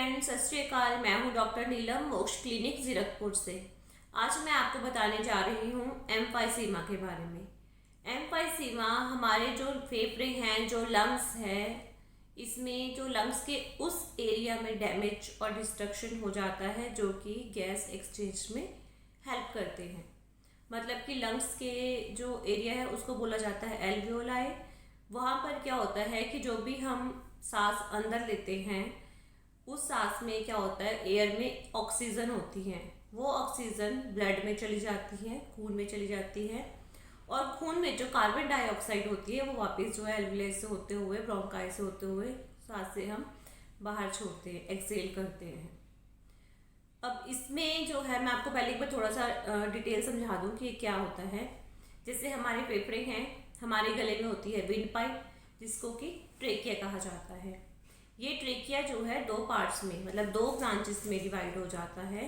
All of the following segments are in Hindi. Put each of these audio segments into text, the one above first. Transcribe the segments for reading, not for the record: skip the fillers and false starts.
फ्रेंड्स, सत श्री अकाल। मैं हूं डॉक्टर नीलम, मोक्ष क्लिनिक जीरकपुर से। आज मैं आपको बताने जा रही हूं एम्फाइसीमा के बारे में। एम्फाइसीमा हमारे जो फेफड़े हैं, जो लंग्स है, इसमें जो लंग्स के उस एरिया में डैमेज और डिस्ट्रक्शन हो जाता है जो कि गैस एक्सचेंज में हेल्प करते हैं। मतलब कि लंग्स के जो एरिया है उसको बोला जाता है एल्वियोलाई। वहाँ पर क्या होता है कि जो भी हम सांस अंदर लेते हैं, उस सांस में क्या होता है, एयर में ऑक्सीजन होती है। वो ऑक्सीजन ब्लड में चली जाती है, खून में चली जाती है, और खून में जो कार्बन डाइऑक्साइड होती है वो वापस जो है एल्वियोलाई से होते हुए, ब्रोंकाई से होते हुए सांस से हम बाहर छोड़ते हैं, एक्सेल करते हैं। अब इसमें जो है, मैं आपको पहले एक बार थोड़ा सा डिटेल समझा दूं कि क्या होता है। जैसे हमारे फेफड़े हैं, हमारे गले में होती है विंड पाइप, जिसको कि ट्रेकिया कहा जाता है। ये ट्रेकिया जो है दो पार्ट्स में, मतलब दो ब्रांचेस में डिवाइड हो जाता है,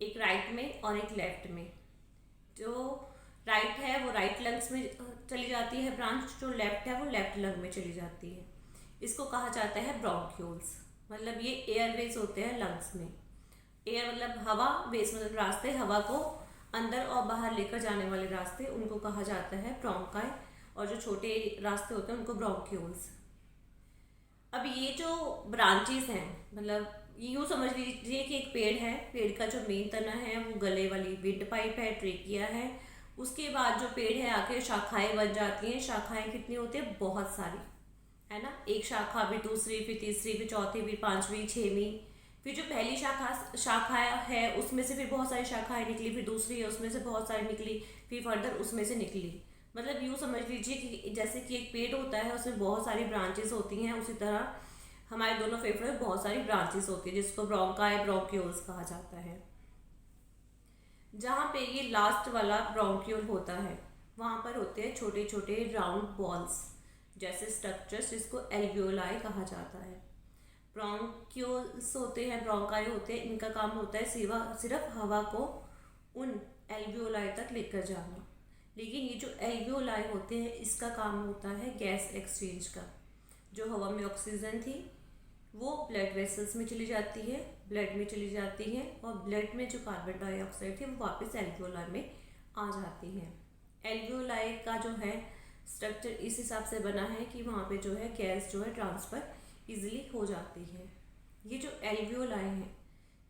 एक राइट में और एक लेफ्ट में। जो राइट है वो राइट लंग्स में चली जाती है ब्रांच, जो लेफ्ट है वो लेफ्ट लंग में चली जाती है। इसको कहा जाता है ब्रोंक्यूल्स। मतलब ये एयरवेज होते हैं लंग्स में। एयर मतलब हवा, वेज मतलब रास्ते, हवा को अंदर और बाहर लेकर जाने वाले रास्ते, उनको कहा जाता है ब्रोंकाई, और जो छोटे रास्ते होते हैं उनको ब्रोंक्यूल्स। अब ये जो ब्रांचेस हैं, मतलब यूँ समझ लीजिए कि एक पेड़ है, पेड़ का जो मेन तना है वो गले वाली विंड पाइप है, ट्रेकिया है। उसके बाद जो पेड़ है आके शाखाएं बन जाती हैं। शाखाएं कितनी होती है? बहुत सारी, है ना। एक शाखा, फिर दूसरी, फिर तीसरी, फिर चौथी, फिर पांचवी, छठवीं। फिर जो पहली शाखा है उसमें से फिर बहुत सारी शाखाएं निकली, फिर दूसरी है उसमें से बहुत सारी निकली, फिर फर्दर उसमें से निकली। मतलब यूँ समझ लीजिए कि जैसे कि एक पेड़ होता है, उसमें बहुत सारी ब्रांचेस होती हैं, उसी तरह हमारे दोनों फेफड़े में बहुत सारी ब्रांचेस होती है, जिसको ब्रोंकाई, ब्रोंक्यूल्स कहा जाता है। जहाँ पे ये लास्ट वाला ब्रोंक्यूल होता है, वहाँ पर होते हैं छोटे छोटे राउंड बॉल्स जैसे स्ट्रक्चर्स, जिसको एल्वियोलाई कहा जाता है। ब्रोंक्यूल्स होते हैं, ब्रोंकाई होते हैं, इनका काम होता है सिर्फ हवा को उन एल्वियोलाई तक लेकर जाना। लेकिन ये जो एल्वियोलाई होते हैं, इसका काम होता है गैस एक्सचेंज का। जो हवा में ऑक्सीजन थी वो ब्लड वेसल्स में चली जाती है, ब्लड में चली जाती है, और ब्लड में जो कार्बन डाइऑक्साइड थी वो वापस एल्वियोलाई में आ जाती है। एल्वियोलाई का जो है स्ट्रक्चर इस हिसाब से बना है कि वहाँ पे जो है गैस जो है ट्रांसफ़र इजीली हो जाती है। ये जो एल्वियोलाई हैं,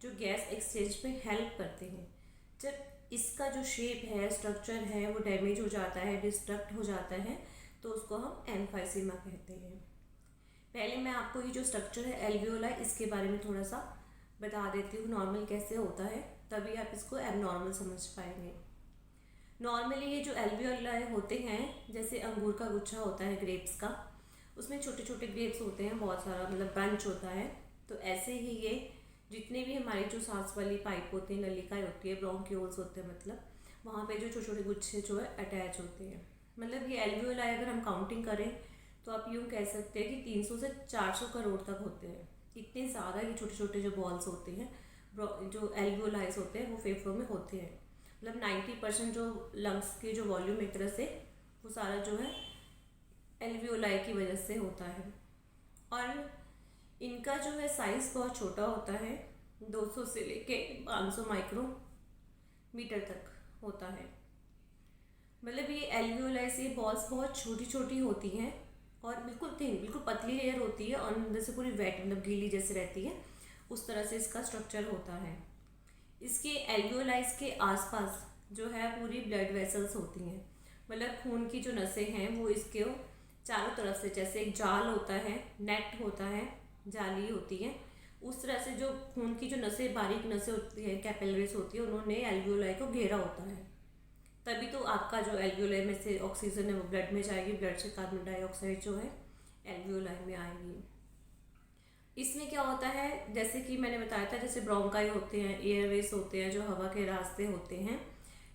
जो गैस एक्सचेंज में हेल्प करते हैं, जब इसका जो शेप है, स्ट्रक्चर है, वो डैमेज हो जाता है, डिस्ट्रक्ट हो जाता है, तो उसको हम एम्फाइसीमा कहते हैं। पहले मैं आपको ये जो स्ट्रक्चर है एल्वियोलाई, इसके बारे में थोड़ा सा बता देती हूँ, नॉर्मल कैसे होता है, तभी आप इसको एबनॉर्मल समझ पाएंगे। नॉर्मली ये जो एल्वियोलाई होते हैं, जैसे अंगूर का गुच्छा होता है ग्रेप्स का, उसमें छोटे छोटे ग्रेप्स होते हैं, बहुत सारा मतलब बंच होता है। तो ऐसे ही ये जितने भी हमारे जो सांस वाली पाइप होती है, नलिकाएं होती है, ब्रोंक्यूल्स होते हैं, मतलब वहाँ पे जो छोटे छोटे गुच्छे जो है अटैच होते हैं। मतलब ये एल्वियोलाई अगर हम काउंटिंग करें तो आप यूँ कह सकते हैं कि 300 से 400 करोड़ तक होते हैं। इतने ज़्यादा ये छोटे छोटे जो बॉल्स होते हैं, जो एल्वियोलाइज होते हैं, वो फेफड़ों में होते हैं। मतलब 90% जो लंग्स की जो वॉल्यूम एक तरह से, वो सारा जो है एल्वियोलाई की वजह से होता है। और इनका जो है साइज़ बहुत छोटा होता है, 200 से लेके 500 माइक्रोमीटर तक होता है। मतलब ये एल्वियोलाई से बॉल्स बहुत छोटी छोटी होती हैं और बिल्कुल थिन, बिल्कुल पतली लेयर होती है, और अंदर से पूरी वेट, मतलब गीली जैसे रहती है, उस तरह से इसका स्ट्रक्चर होता है। इसके एल्वियोलाइज के आसपास जो है पूरी ब्लड वेसल्स होती हैं। मतलब खून की जो नसें हैं वो इसके चारों तरफ से, जैसे एक जाल होता है, नेट होता है, जाली होती है, उस तरह से जो खून की जो नसें, बारीक नसें होती है, कैपिलरीज होती है, उन्होंने एल्वियोलाई को घेरा होता है। तभी तो आपका जो एल्वियोलाई में से ऑक्सीजन है वो ब्लड में जाएगी, ब्लड से कार्बन डाइऑक्साइड जो है एल्वियोलाई में आएगी। इसमें क्या होता है, जैसे कि मैंने बताया था, जैसे ब्रोंकाई होते हैं, एयरवेज होते हैं, जो हवा के रास्ते होते हैं,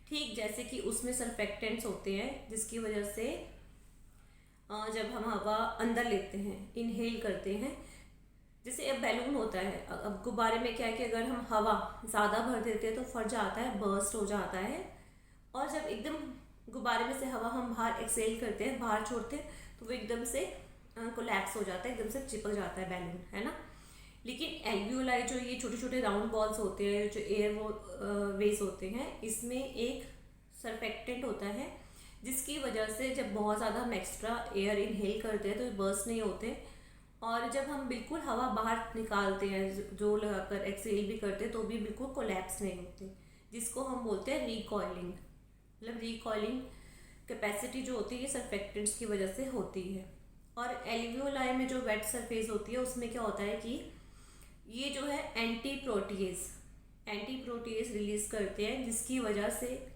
ठीक जैसे कि उसमें सर्फेक्टेंट्स होते हैं, जिसकी वजह से जब हम हवा अंदर लेते हैं, इनहेल करते हैं, जैसे अब बैलून होता है, अब गुब्बारे में क्या है कि अगर हम हवा ज़्यादा भर देते हैं तो फट जाता है, बर्स्ट हो जाता है, और जब एकदम गुब्बारे में से हवा हम बाहर एक्सेल करते हैं, बाहर छोड़ते हैं, तो वो एकदम से कोलैप्स हो जाता है, एकदम से चिपक जाता है बैलून, है ना। लेकिन एल्वियोलाई जो ये छोटे छोटे राउंड बॉल्स होते हैं, जो एयर वेज होते हैं, इसमें एक सरफेक्टेंट होता है जिसकी वजह से जब बहुत ज़्यादा हम एक्स्ट्रा एयर इनहेल करते हैं तो ये बर्स्ट नहीं होते, और जब हम बिल्कुल हवा बाहर निकालते हैं जो लगाकर एक्सहेल भी करते हैं तो भी बिल्कुल कोलैप्स नहीं होते, जिसको हम बोलते हैं रिकॉइलिंग। मतलब रिकॉइलिंग कैपेसिटी जो होती है ये सरफेक्टेंट्स की वजह से होती है। और एल्वियोलाई में जो वेट सरफेस होती है उसमें क्या होता है कि ये जो है एंटी प्रोटीएज रिलीज करते हैं, जिसकी वजह से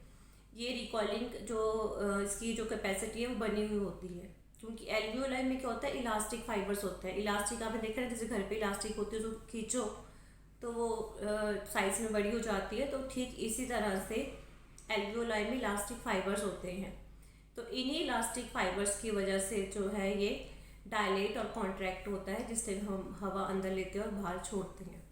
ये रिकॉइलिंग जो इसकी जो कैपेसिटी है वो बनी हुई होती है। क्योंकि एल्वियोलाई में क्या होता है, इलास्टिक फाइबर्स होते हैं। इलास्टिक आपने देखा है, जैसे घर पे इलास्टिक होती है, जो खींचो तो वो साइज में बड़ी हो जाती है, तो ठीक इसी तरह से एल्वियोलाई में इलास्टिक फाइबर्स होते हैं। तो इन्हीं इलास्टिक फाइबर्स की वजह से जो है ये डायलेट और कॉन्ट्रैक्ट होता है, जिससे हम हवा अंदर लेते हैं और बाहर छोड़ते हैं।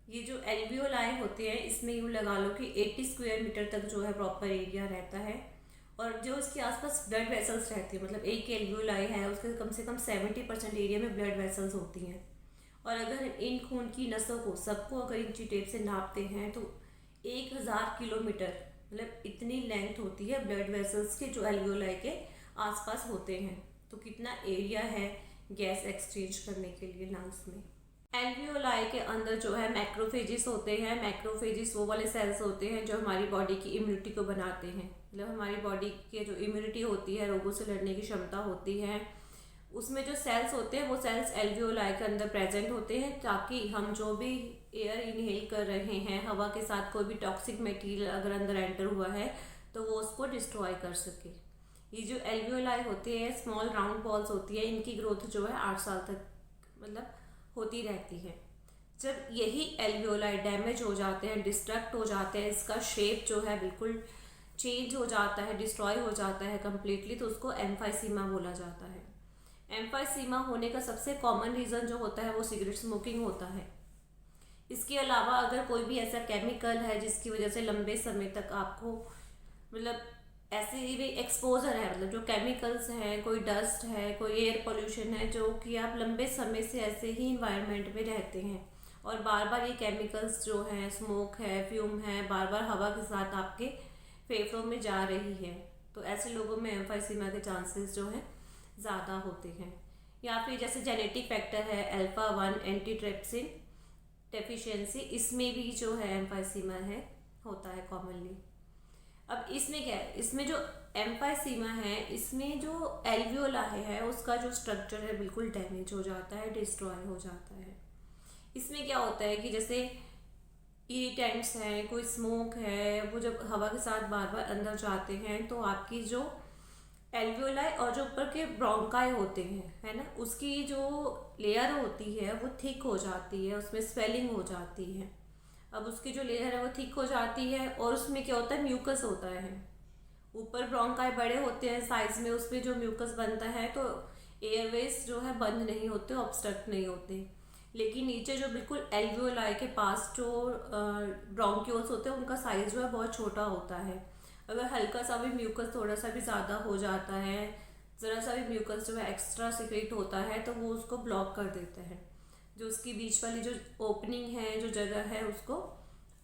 ये जो एल्वियोलाई होते हैं इसमें यूँ लगा लो कि 80 स्क्वायर मीटर तक जो है प्रॉपर एरिया रहता है, और जो इसके आसपास ब्लड वेसल्स रहती है, मतलब एक एल्वियोलाई है उसके कम से कम 70% एरिया में ब्लड वेसल्स होती हैं। और अगर इन खून की नसों को सबको अगर इंची टेप से नापते हैं तो 1000 किलोमीटर, मतलब इतनी लेंथ होती है ब्लड वेसल्स के जो एल्वियोलाई के आसपास होते हैं। तो कितना एरिया है गैस एक्सचेंज करने के लिए लंग्स में। एल्वियोलाई के अंदर जो है मैक्रोफेजिस होते हैं। मैक्रोफेजिस वो वाले सेल्स होते हैं जो हमारी बॉडी की इम्यूनिटी को बनाते हैं। मतलब हमारी बॉडी की जो इम्यूनिटी होती है, रोगों से लड़ने की क्षमता होती है, उसमें जो सेल्स होते हैं वो सेल्स एल्वियोलाई के अंदर प्रेजेंट होते हैं, ताकि हम जो भी एयर इनहेल कर रहे हैं, हवा के साथ कोई भी टॉक्सिक मटेरियल अगर अंदर एंटर हुआ है तो वो उसको डिस्ट्रॉय कर सके। ये जो एल्वियोलाई होते हैं स्मॉल राउंड बॉल्स होती है, इनकी ग्रोथ जो है 8 साल तक मतलब होती रहती है। जब यही एल्वियोलाई डैमेज हो जाते हैं, डिस्ट्रक्ट हो जाते हैं, इसका शेप जो है बिल्कुल चेंज हो जाता है, डिस्ट्रॉय हो जाता है कम्प्लीटली, तो उसको एम्फाइसीमा बोला जाता है। एम्फाइसीमा होने का सबसे कॉमन रीज़न जो होता है वो सिगरेट स्मोकिंग होता है। इसके अलावा अगर कोई भी ऐसा केमिकल है जिसकी वजह से लंबे समय तक आपको मतलब ऐसे ही भी एक्सपोजर है, मतलब जो केमिकल्स हैं, कोई डस्ट है, कोई एयर पोल्यूशन है, जो कि आप लंबे समय से ऐसे ही इन्वायरमेंट में रहते हैं और बार बार ये केमिकल्स जो हैं, स्मोक है, फ्यूम है, बार बार हवा के साथ आपके फेफड़ों में जा रही है, तो ऐसे लोगों में एम्फाइसीमा के चांसेस जो हैं ज़्यादा होते हैं। या फिर जैसे जेनेटिक फैक्टर है अल्फा 1 एंटीट्रिप्सिन डेफिशिएंसी, इसमें भी जो है एम्फाइसीमा है होता है कॉमनली। अब इसमें क्या है, इसमें जो एम्फाइसीमा है इसमें जो एल्वियोलाई है उसका जो स्ट्रक्चर है बिल्कुल डैमेज हो जाता है, डिस्ट्रॉय हो जाता है। इसमें क्या होता है कि जैसे इरिटेंट्स हैं, कोई स्मोक है, वो जब हवा के साथ बार बार अंदर जाते हैं तो आपकी जो एल्वियोलाई और जो ऊपर के ब्रोंकाई होते हैं, है ना, उसकी जो लेयर होती है वो थिक हो जाती है, उसमें स्वेलिंग हो जाती है। अब उसकी जो लेयर है वो थिक हो जाती है और उसमें क्या होता है, म्यूकस होता है। ऊपर ब्रोंकाई बड़े होते हैं साइज में, उसमें जो म्यूकस बनता है तो एयरवेज जो है बंद नहीं होते, ऑब्स्ट्रक्ट नहीं होते। लेकिन नीचे जो बिल्कुल एल्वियोलाई के पास जो ब्रोंक्यूल्स होते हैं उनका साइज जो है बहुत छोटा होता है। अगर हल्का सा भी म्यूकस थोड़ा सा भी ज़्यादा हो जाता है, ज़रा सा भी म्यूकस जो है एक्स्ट्रा सिक्रेट होता है तो वो उसको ब्लॉक कर देता है, जो उसकी बीच वाली जो ओपनिंग है, जो जगह है, उसको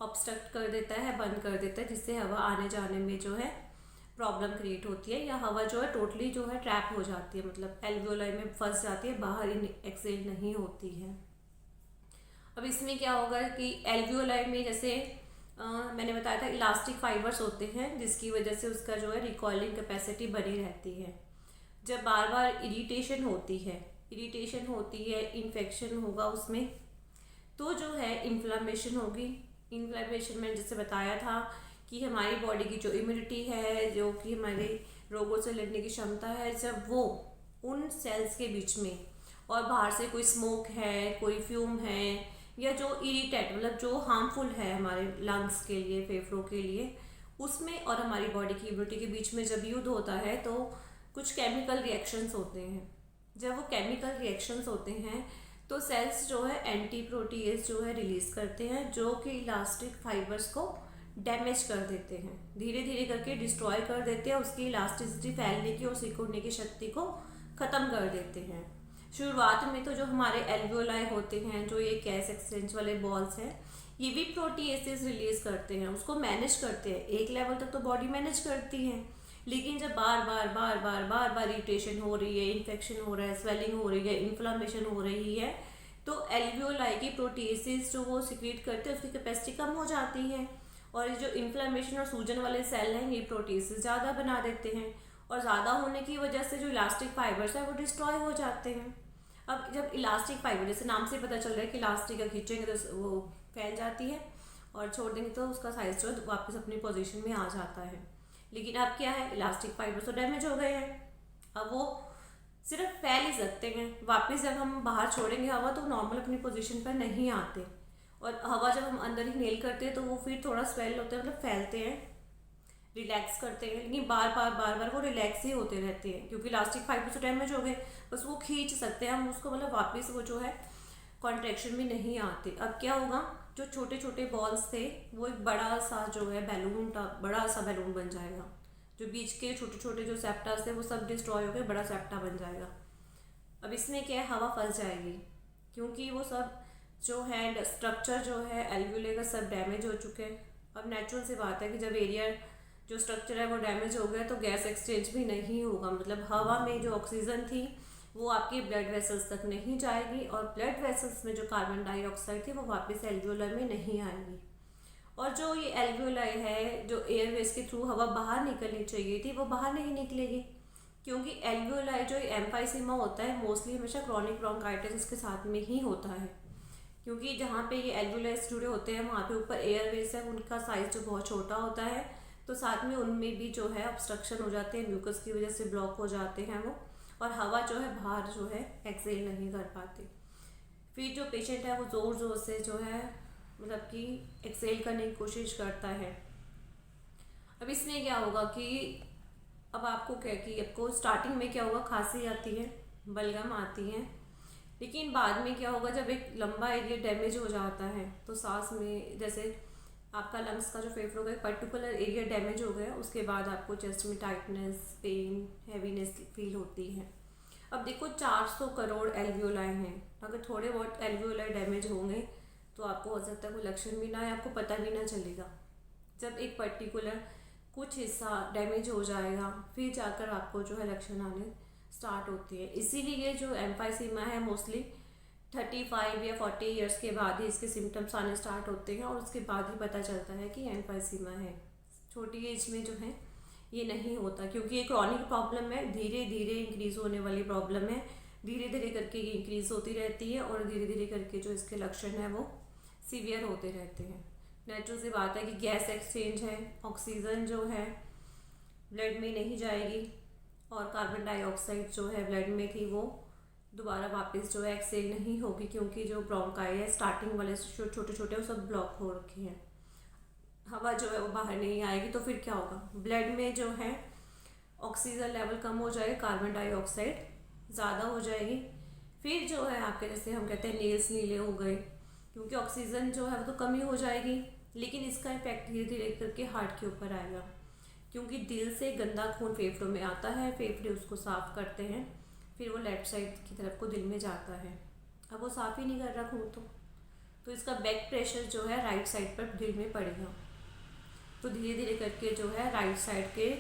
ऑब्स्ट्रक्ट कर देता है, बंद कर देता है, जिससे हवा आने जाने में जो है प्रॉब्लम क्रिएट होती है, या हवा जो है टोटली जो है ट्रैप हो जाती है, मतलब एल्वियोलाई में फंस जाती है, बाहर एक्सहेल नहीं होती है। अब इसमें क्या होगा कि एल्वियोलाई में जैसे मैंने बताया था इलास्टिक फाइबर्स होते हैं, जिसकी वजह से उसका जो है रिकॉइलिंग कैपेसिटी बनी रहती है। जब बार बार इरिटेशन होती है, इन्फेक्शन होगा उसमें, तो जो है इन्फ्लामेशन होगी। इन्फ्लामेशन मैंने जैसे बताया था कि हमारी बॉडी की जो इम्यूनिटी है, जो कि हमारे रोगों से लड़ने की क्षमता है, जब वो उन सेल्स के बीच में और बाहर से कोई स्मोक है, कोई फ्यूम है, या जो इरिटेट मतलब जो हार्मफुल है हमारे लंग्स के लिए, फेफड़ों के लिए, उसमें और हमारी बॉडी की इम्यूनिटी के बीच में जब युद्ध होता है तो कुछ केमिकल रिएक्शंस होते हैं। जब वो केमिकल रिएक्शंस होते हैं तो सेल्स जो है एंटी प्रोटीएज जो है रिलीज करते हैं, जो कि इलास्टिक फाइबर्स को डैमेज कर देते हैं, धीरे धीरे करके डिस्ट्रॉय कर देते हैं, उसकी इलास्टिसिटी फैलने की और सिकुड़ने की शक्ति को ख़त्म कर देते हैं। शुरुआत में तो जो हमारे एल्वियोलाई होते हैं, जो ये गैस एक्सचेंज वाले बॉल्स हैं, ये भी प्रोटीएसेस रिलीज करते हैं, उसको मैनेज करते हैं। एक लेवल तक तो बॉडी मैनेज करती है, लेकिन जब बार बार बार बार बार बार इरिटेशन हो रही है, इन्फेक्शन हो रहा है, स्वेलिंग हो रही है, इन्फ्लामेशन हो रही है, तो एल्वियोलाई की प्रोटीएसेस जो वो सिक्रीट करते हैं उसकी कैपेसिटी कम हो जाती है, और ये जो इन्फ्लामेशन और सूजन वाले सेल हैं ये प्रोटीएसेस ज़्यादा बना देते हैं, और ज़्यादा होने की वजह से जो इलास्टिक फाइबर्स है वो डिस्ट्रॉय हो जाते हैं। अब जब इलास्टिक फाइबर, जैसे नाम से पता चल रहा है कि इलास्टिक का खींचेंगे तो वो फैल जाती है, और छोड़ देंगे तो उसका साइज जो वापस अपनी पोजीशन में आ जाता है। लेकिन अब क्या है, इलास्टिक फाइबर तो डैमेज हो गए हैं, अब वो सिर्फ फैल ही सकते हैं। वापस जब हम बाहर छोड़ेंगे हवा तो नॉर्मल अपनी पोजीशन पर नहीं आते, और हवा जब हम अंदर ही नेल करते हैं तो वो फिर थोड़ा स्वेल होते हैं, मतलब फैलते हैं, रिलैक्स करते हैं, लेकिन बार बार बार बार वो रिलैक्स ही होते रहते हैं, क्योंकि इलास्टिक फाइबर तो डैमेज हो गए, बस वो खींच सकते हैं हम उसको, मतलब वापस वो जो है कॉन्ट्रैक्शन में नहीं आते। अब क्या होगा, जो छोटे छोटे बॉल्स थे वो एक बड़ा सा जो है बैलून, बड़ा सा बैलून बन जाएगा। जो बीच के छोटे छोटे जो सेप्टास थे वो सब डिस्ट्रॉय हो गए, बड़ा सेप्टा बन जाएगा। अब इसमें क्या है, हवा फंस जाएगी, क्योंकि वो सब जो है स्ट्रक्चर जो है एल्वियोलाई का सब डैमेज हो चुके हैं। अब नेचुरल सी बात है कि जब एरिया जो स्ट्रक्चर है वो डैमेज हो गया तो गैस एक्सचेंज भी नहीं होगा, मतलब हवा में जो ऑक्सीजन थी वो आपकी ब्लड वेसल्स तक नहीं जाएगी, और ब्लड वेसल्स में जो कार्बन डाइऑक्साइड थी वो वापस एल्वियोलाई में नहीं आएगी। और जो ये एल्वियोलाई है, जो एयरवेज के थ्रू हवा बाहर निकलनी चाहिए थी वो बाहर नहीं निकलेगी, क्योंकि एल्वियोलाई जो एम्फाइसीमा होता है मोस्टली हमेशा क्रॉनिक ब्रोंकाइटिस के साथ में ही होता है, क्योंकि जहाँ पे ये एल्वियोलाई जुड़े होते हैं वहाँ पे ऊपर एयरवेज है, उनका साइज जो बहुत छोटा होता है, तो साथ में उनमें भी जो है ऑब्स्ट्रक्शन हो जाते हैं, म्यूकस की वजह से ब्लॉक हो जाते हैं वो, और हवा जो है बाहर जो है एक्सेल नहीं कर पाती। फिर जो पेशेंट है वो ज़ोर ज़ोर से जो है मतलब कि एक्सेल करने की कोशिश करता है। अब इसमें क्या होगा कि अब आपको क्या कि आपको स्टार्टिंग में क्या होगा, खांसी आती है, बलगम आती है, लेकिन बाद में क्या होगा, जब एक लंबा एरिया डैमेज हो जाता है तो सांस में, जैसे आपका लंग्स का जो फेफड़ों का एक पर्टिकुलर एरिया डैमेज हो गया, उसके बाद आपको चेस्ट में टाइटनेस, पेन, हैवीनेस फील होती है। अब देखो 400 करोड़ एल्वियोलाई हैं, अगर थोड़े बहुत एल्वियोलाई डैमेज होंगे तो आपको हो सकता है कोई लक्षण भी ना आए, आपको पता भी ना चलेगा। जब एक पर्टिकुलर कुछ हिस्सा डैमेज हो जाएगा फिर जाकर आपको जो है लक्षण आने स्टार्ट होती है। इसीलिए जो एम्फाइसीमा है मोस्टली 35 या 40 ईयर्स के बाद ही इसके सिम्टम्स आने स्टार्ट होते हैं, और उसके बाद ही पता चलता है कि एम्फाइसीमा है। छोटी एज में जो है ये नहीं होता, क्योंकि ये क्रॉनिक प्रॉब्लम है, धीरे धीरे इंक्रीज़ होने वाली प्रॉब्लम है, धीरे धीरे करके ये इंक्रीज़ होती रहती है, और धीरे धीरे करके जो इसके लक्षण हैं वो सीवियर होते रहते हैं। नेचुरल सी बात है कि गैस एक्सचेंज है, ऑक्सीजन जो है ब्लड में नहीं जाएगी, और कार्बन डाइऑक्साइड जो है ब्लड में थी वो दोबारा वापस जो है एक्सेल नहीं होगी, क्योंकि जो ब्रोंकाई है स्टार्टिंग वाले छोटे छोटे वो सब ब्लॉक हो रखे हैं, हवा जो है वो बाहर नहीं आएगी। तो फिर क्या होगा, ब्लड में जो है ऑक्सीजन लेवल कम हो जाएगा, कार्बन डाइऑक्साइड ज़्यादा हो जाएगी, फिर जो है आपके जैसे हम कहते हैं नेल्स नीले हो गए, क्योंकि ऑक्सीजन जो है वो तो कमी हो जाएगी। लेकिन इसका इफेक्ट धीरे धीरे करके हार्ट के ऊपर आएगा, क्योंकि दिल से गंदा खून फेफड़ों में आता है, फेफड़े उसको साफ़ करते हैं, फिर वो लेफ्ट साइड की तरफ को दिल में जाता है। अब वो साफ़ ही नहीं कर रहा खून, तो इसका बैक प्रेशर जो है राइट साइड पर दिल में पड़ेगा, तो धीरे धीरे करके जो है राइट साइड के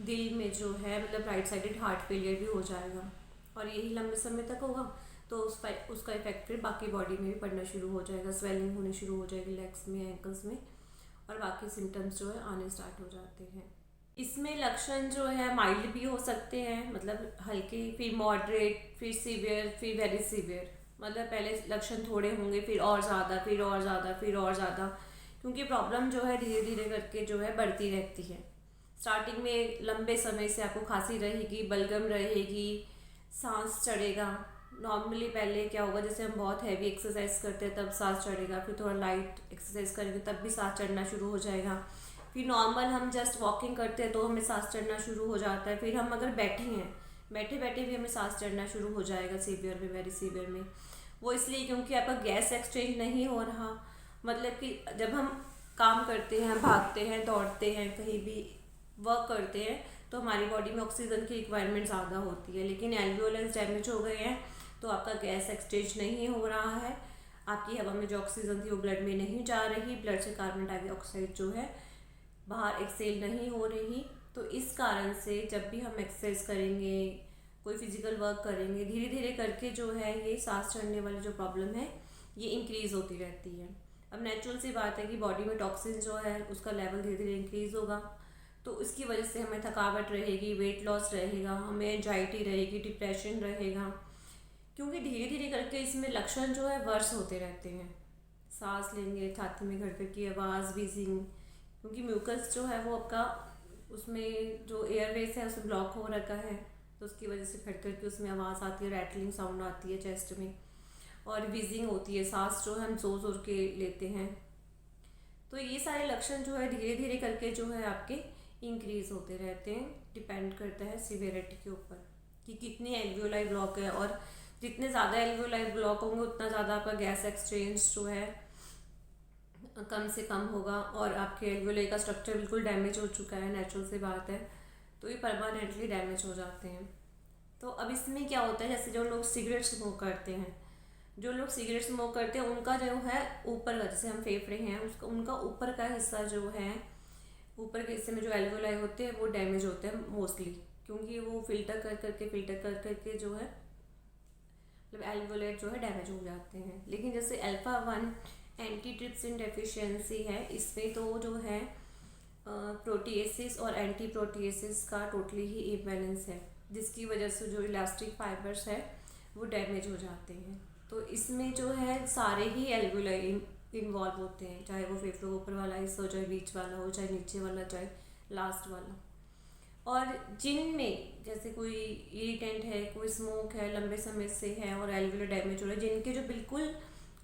दिल में जो है मतलब राइट साइडेड हार्ट फेलियर भी हो जाएगा, और यही लंबे समय तक होगा। तो उसका इफेक्ट फिर बाकी बॉडी में भी पड़ना शुरू हो जाएगा, स्वेलिंग होनी शुरू हो जाएगी लेग्स में, एंकल्स में, और बाकी सिम्टम्स जो है आने स्टार्ट हो जाते हैं। इसमें लक्षण जो है माइल्ड भी हो सकते हैं, मतलब हल्के, फिर मॉडरेट, फिर सीवियर, फिर वेरी सीवियर। मतलब पहले लक्षण थोड़े होंगे, फिर और ज़्यादा, फिर और ज़्यादा, फिर और ज़्यादा, क्योंकि प्रॉब्लम जो है धीरे धीरे करके जो है बढ़ती रहती है। स्टार्टिंग में लंबे समय से आपको खांसी रहेगी, बलगम रहेगी, सांस चढ़ेगा। नॉर्मली पहले क्या होगा, जैसे हम बहुत हैवी एक्सरसाइज करते हैं तब सांस चढ़ेगा, फिर थोड़ा लाइट एक्सरसाइज करेंगे तब भी सांस चढ़ना शुरू हो जाएगा, फिर नॉर्मल हम जस्ट वॉकिंग करते हैं तो हमें सांस चढ़ना शुरू हो जाता है, फिर हम अगर बैठे हैं, बैठे बैठे भी हमें सांस चढ़ना शुरू हो जाएगा सीवियर में, वेरी सीवियर में। वो इसलिए क्योंकि आपका गैस एक्सचेंज नहीं हो रहा, मतलब कि जब हम काम करते हैं, भागते हैं, दौड़ते हैं, कहीं भी वर्क करते हैं तो हमारी बॉडी में ऑक्सीजन की रिक्वायरमेंट ज़्यादा होती है, लेकिन एल्वियोलाइज डैमेज हो गए हैं तो आपका गैस एक्सचेंज नहीं हो रहा है, आपकी हवा में जो ऑक्सीजन थी वो ब्लड में नहीं जा रही, ब्लड से कार्बन डाइऑक्साइड जो है बाहर एक्सेल नहीं हो रही। तो इस कारण से जब भी हम एक्सरसाइज करेंगे, कोई फिजिकल वर्क करेंगे, धीरे धीरे करके जो है ये सांस चढ़ने वाली जो प्रॉब्लम है ये इंक्रीज़ होती रहती है। अब नेचुरल सी बात है कि बॉडी में टॉक्सिन जो है उसका लेवल धीरे धीरे इंक्रीज़ होगा, तो इसकी वजह से हमें थकावट रहेगी, वेट लॉस रहेगा, हमें एंजाइटी रहेगी, डिप्रेशन रहेगा, क्योंकि धीरे धीरे करके इसमें लक्षण जो है वर्स होते रहते हैं। सांस लेंगे, छाती में घड़घड़ की आवाज़, व्हीजिंग, क्योंकि म्यूकस जो है वो आपका उसमें जो एयरवेज है उसमें ब्लॉक हो रखा है, तो उसकी वजह से खड़खड़ की उसमें आवाज़ आती है, रैटलिंग साउंड आती है चेस्ट में, और व्हीजिंग होती है, सांस जो है हम जोर जोर के लेते हैं। तो ये सारे लक्षण जो है धीरे धीरे करके जो है आपके इंक्रीज़ होते रहते हैं। डिपेंड करता है सिवियरिटी के ऊपर कि कितनी एल्वियोलाई ब्लॉक है, और जितने ज़्यादा एल्वियोलाई ब्लॉक होंगे उतना ज़्यादा आपका गैस एक्सचेंज जो है कम से कम होगा, और आपके एल्वियोलाई का स्ट्रक्चर बिल्कुल डैमेज हो चुका है, नेचुरल सी बात है, तो ये परमानेंटली डैमेज हो जाते हैं। तो अब इसमें क्या होता है, जैसे जो लोग सिगरेट स्मोक करते हैं, जो लोग सिगरेट स्मोक करते हैं उनका जो है ऊपर का, जैसे हम फेफड़े हैं उसका, उनका ऊपर का हिस्सा जो है, ऊपर के हिस्से में जो एल्वियोलाई होते हैं वो डैमेज होते हैं मोस्टली, क्योंकि वो फिल्टर कर करके जो है मतलब एल्वियोलाई जो है डैमेज हो जाते हैं। लेकिन जैसे अल्फा-1 एंटीट्रिप्सिन डेफिशिएंसी है, इसमें तो जो है प्रोटीएसिस और एंटी प्रोटीएसिस का टोटली ही इम्बैलेंस है, जिसकी वजह से जो इलास्टिक फाइबर्स है वो डैमेज हो जाते हैं। तो इसमें जो है सारे ही एल्वियोलाई इन्वॉल्व होते हैं, चाहे वो फेफड़ों के ऊपर वाला हिस्सा हो, चाहे बीच वाला हो, चाहे नीचे वाला, चाहे लास्ट वाला। और जिनमें जैसे कोई इरिटेंट है, कोई स्मोक है लंबे समय से है और एल्वियोलाई डैमेज हो रहा है, जिनके जो बिल्कुल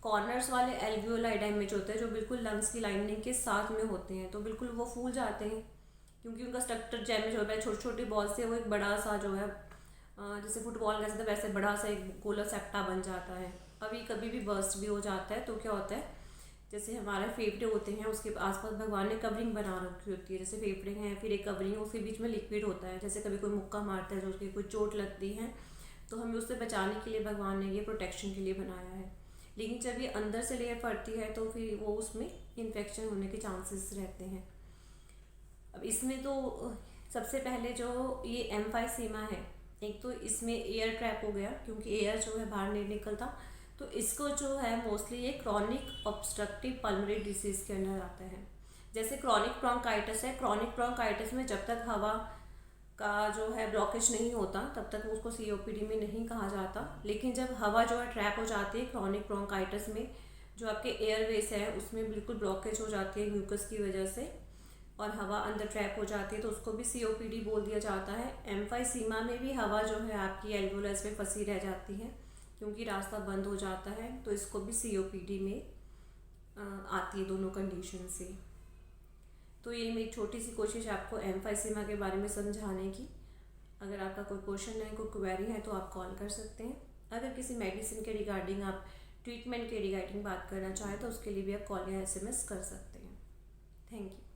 कॉर्नर्स वाले एल्वियोलाई डैमेज होते हैं, जो बिल्कुल लंग्स की लाइनिंग के साथ में होते हैं, तो बिल्कुल वो फूल जाते हैं, क्योंकि उनका स्ट्रक्चर डैमेज हो रहा है। छोटी छोटी बॉल से वो एक बड़ा सा जो है जैसे फुटबॉल कैसे, तो वैसे बड़ा सा एक गोला सेप्टा बन जाता है। अभी कभी भी बर्स्ट भी हो जाता है। तो क्या होता है, जैसे हमारे फेफड़े होते हैं उसके आसपास भगवान ने कवरिंग बना रखी होती है, जैसे फेफड़े हैं फिर एक कवरिंग, उसके बीच में लिक्विड होता है। जैसे कभी कोई मुक्का मारता है, जो उसकी कोई चोट लगती है, तो हमें उससे बचाने के लिए भगवान ने ये प्रोटेक्शन के लिए बनाया है। लेकिन जब ये अंदर से लेयर पड़ती है तो फिर वो उसमें इन्फेक्शन होने के चांसेस रहते हैं। अब इसमें तो सबसे पहले जो ये एम्फाइसीमा है, एक तो इसमें एयर ट्रैप हो गया, क्योंकि एयर जो है बाहर नहीं निकलता, तो इसको जो है मोस्टली ये क्रॉनिक ऑब्स्ट्रक्टिव पल्मोनरी डिसीज़ के अंदर आता है। जैसे क्रॉनिक ब्रोंकाइटिस है, क्रॉनिक ब्रोंकाइटिस में जब तक हवा का जो है ब्लॉकेज नहीं होता तब तक उसको सीओपीडी में नहीं कहा जाता। लेकिन जब हवा जो है ट्रैप हो जाती है क्रॉनिक ब्रोंकाइटिस में, जो आपके एयरवेज है उसमें बिल्कुल ब्लॉकेज हो जाती है म्यूकस की वजह से, और हवा अंदर ट्रैप हो जाती है, तो उसको भी सीओपीडी बोल दिया जाता है। एम्फाइसीमा में भी हवा जो है आपकी एल्वियोलस में फंसी रह जाती है, क्योंकि रास्ता बंद हो जाता है, तो इसको भी सीओपीडी में आती है, दोनों कंडीशन से। तो ये मेरी छोटी सी कोशिश आपको एम्फाइसीमा के बारे में समझाने की। अगर आपका कोई क्वेश्चन है, कोई क्वेरी है, तो आप कॉल कर सकते हैं। अगर किसी मेडिसिन के रिगार्डिंग, आप ट्रीटमेंट के रिगार्डिंग बात करना चाहें, तो उसके लिए भी आप कॉल या SMS कर सकते हैं। Thank you.